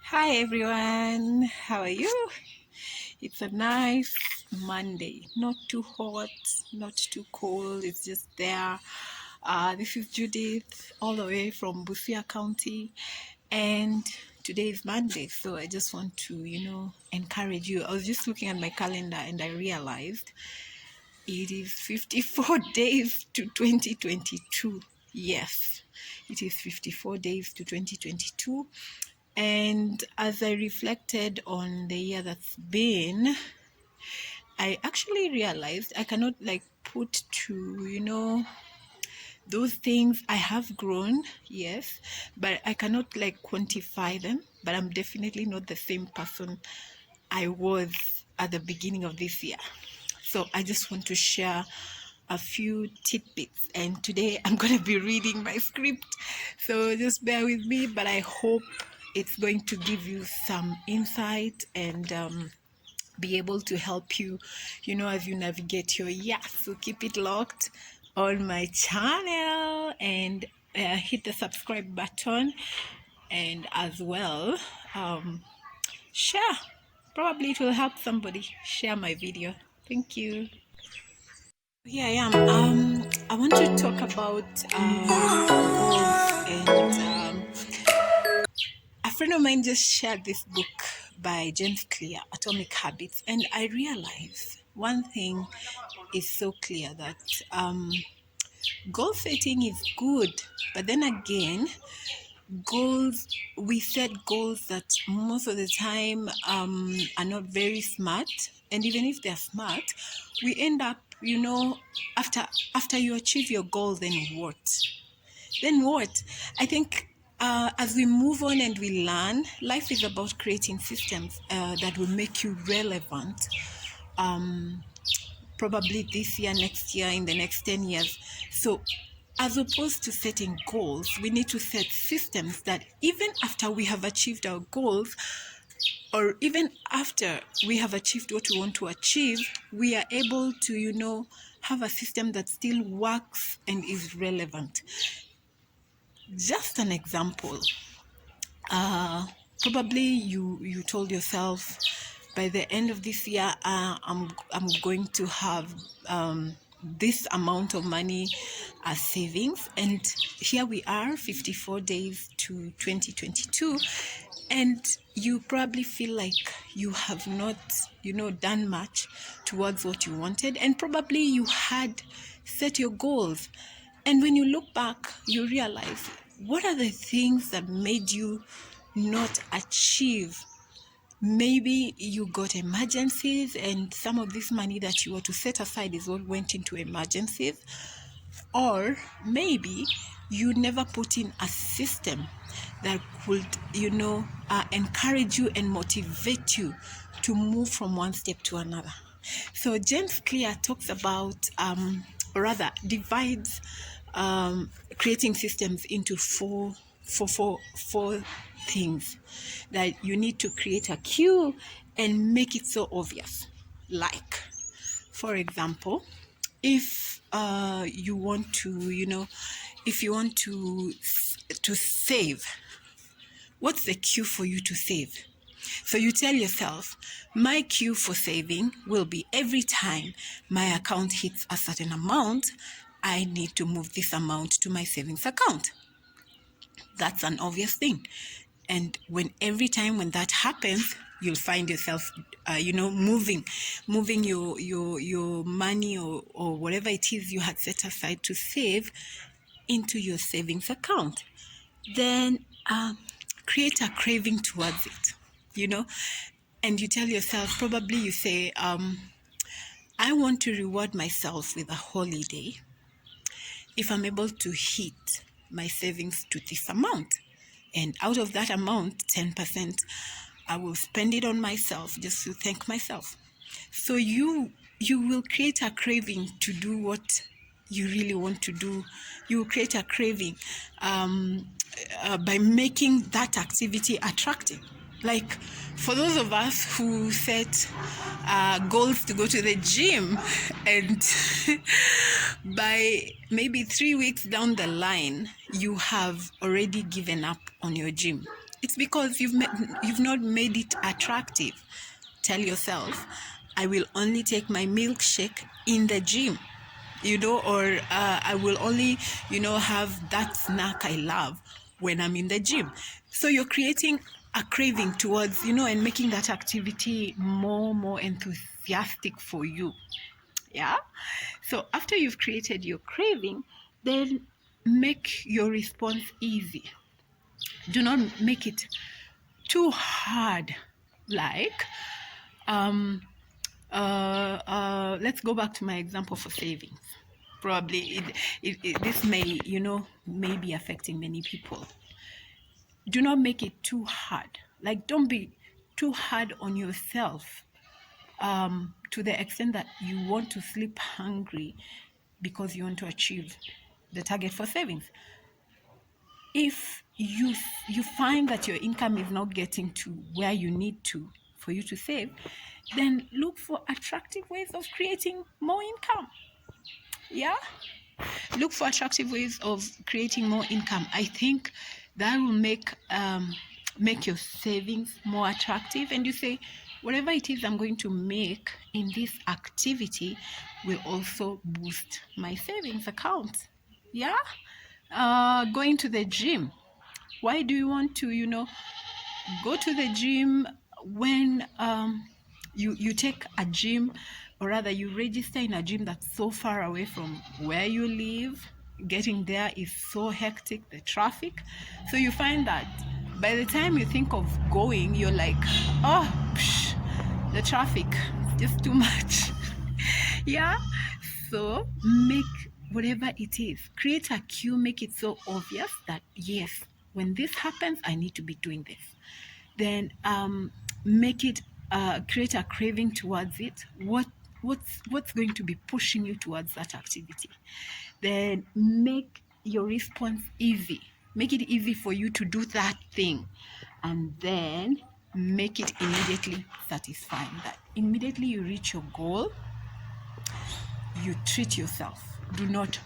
Hi everyone, how are you? It's a nice Monday, not too hot, not too cold, it's just there. This is Judith, all the way from Busia County, and today is Monday, so I just want to, encourage you. I was just looking at my calendar and I realized it is 54 days to 2022. Yes, it is 54 days to 2022. And as I reflected on the year that's been, I actually realized I cannot put to, those things. I have grown, yes, but I cannot quantify them. But I'm definitely not the same person I was at the beginning of this year. So I just want to share a few tidbits, and today I'm going to be reading my script, so just bear with me, but I hope it's going to give you some insight and be able to help you, as you navigate your year. So keep it locked on my channel and hit the subscribe button, and as well share. Probably it will help somebody. Share my video. Thank you. Here I am. I want to talk about goals, and a friend of mine just shared this book by James Clear, Atomic Habits, and I realized one thing is so clear, that goal setting is good, but then again, goals, we set goals that most of the time are not very smart, and even if they're smart, we end up, after you achieve your goal, then what? I think as we move on and we learn, life is about creating systems that will make you relevant, probably this year, next year, in the next 10 years. So as opposed to setting goals, we need to set systems that even after we have achieved our goals, or even after we have achieved what we want to achieve, we are able to, have a system that still works and is relevant. Just an example. Probably you told yourself, by the end of this year, I'm going to have this amount of money as savings, and here we are, 54 days to 2022, and you probably feel like you have not, done much towards what you wanted, and probably you had set your goals, and when you look back, you realize, what are the things that made you not achieve? Maybe you got emergencies, and some of this money that you were to set aside is what went into emergencies. Or maybe you never put in a system that would, encourage you and motivate you to move from one step to another. So James Clear talks about, or rather divides creating systems into four things that you need to create a queue and make it so obvious. Like, for example, if you want to, if you want to save, what's the cue for you to save? So you tell yourself, my cue for saving will be every time my account hits a certain amount, I need to move this amount to my savings account. That's an obvious thing. And every time when that happens, you'll find yourself, moving your money, or whatever it is you had set aside to save, into your savings account. Then create a craving towards it, and you tell yourself, probably you say, I want to reward myself with a holiday if I'm able to hit my savings to this amount. And out of that amount, 10%, I will spend it on myself just to thank myself. So you will create a craving to do what you really want to do. You will create a craving by making that activity attractive. Like, for those of us who set goals to go to the gym, and by maybe 3 weeks down the line, you have already given up on your gym. It's because you've not made it attractive. Tell yourself, I will only take my milkshake in the gym, or I will only, have that snack I love when I'm in the gym. So you're creating a craving towards, and making that activity more enthusiastic for you. Yeah. So after you've created your craving, then make your response easy. Do not make it too hard. Like, let's go back to my example for savings. Probably this may be affecting many people. Do not make it too hard. Like, don't be too hard on yourself, to the extent that you want to sleep hungry because you want to achieve the target for savings. If you find that your income is not getting to where you need to for you to save, then look for attractive ways of creating more income. Yeah, look for attractive ways of creating more income. I think that will make your savings more attractive, and you say, whatever it is I'm going to make in this activity will also boost my savings account. Yeah. Going to the gym. Why do you want to go to the gym when you take a gym, or rather you register in a gym that's so far away from where you live? Getting there is so hectic, the traffic. So you find that by the time you think of going, you're like, oh, the traffic is just too much. Yeah. So make whatever it is, create a queue, make it so obvious that yes, when this happens, I need to be doing this. Then make it, create a craving towards it. What's going to be pushing you towards that activity? Then make your response easy. Make it easy for you to do that thing, and then make it immediately satisfying. That immediately you reach your goal, you treat yourself. Do not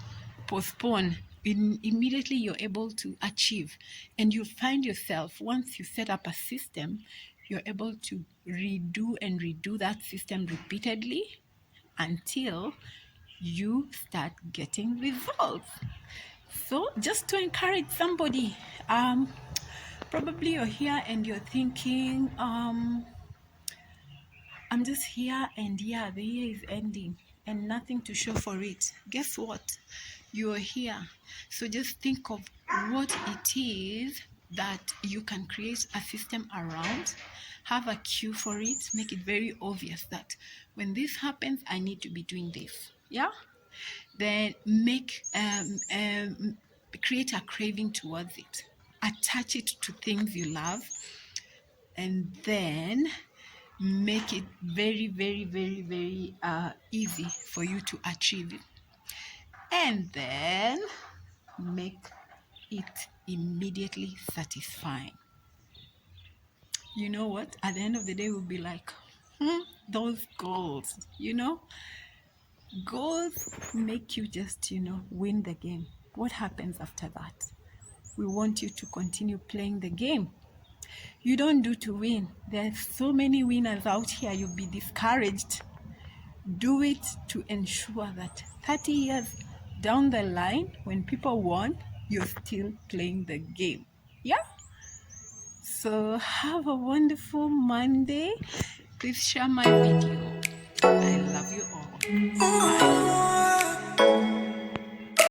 postpone. Immediately you're able to achieve, and you find yourself, once you set up a system, you're able to redo that system repeatedly until you start getting results. So just to encourage somebody, probably you're here and you're thinking, I'm just here, and yeah, the year is ending and nothing to show for it. Guess what? You are here. So just think of what it is that you can create a system around. Have a cue for it. Make it very obvious that when this happens, I need to be doing this. Yeah? Then create a craving towards it. Attach it to things you love, and then make it very easy for you to achieve it, and then make it immediately satisfying. You know what, at the end of the day, we'll be like, those goals, goals make you just win the game. What happens after that? We want you to continue playing the game. You don't do to win. There's so many winners out here. You'll be discouraged. Do it to ensure that 30 years down the line, when people won, you're still playing the game. Yeah? So have a wonderful Monday. Please share my video. I love you all.